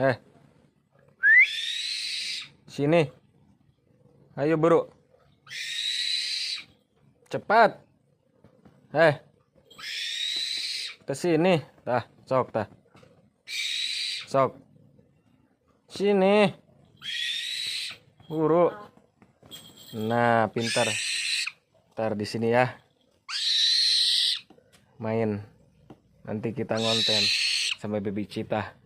Eh, sini. Ayo bro. Cepat. Ke sini. Tah, sok tah. Sok. Sini. Buru. Nah, pintar. Ntar di sini ya. Main. Nanti kita ngonten sama baby Cita.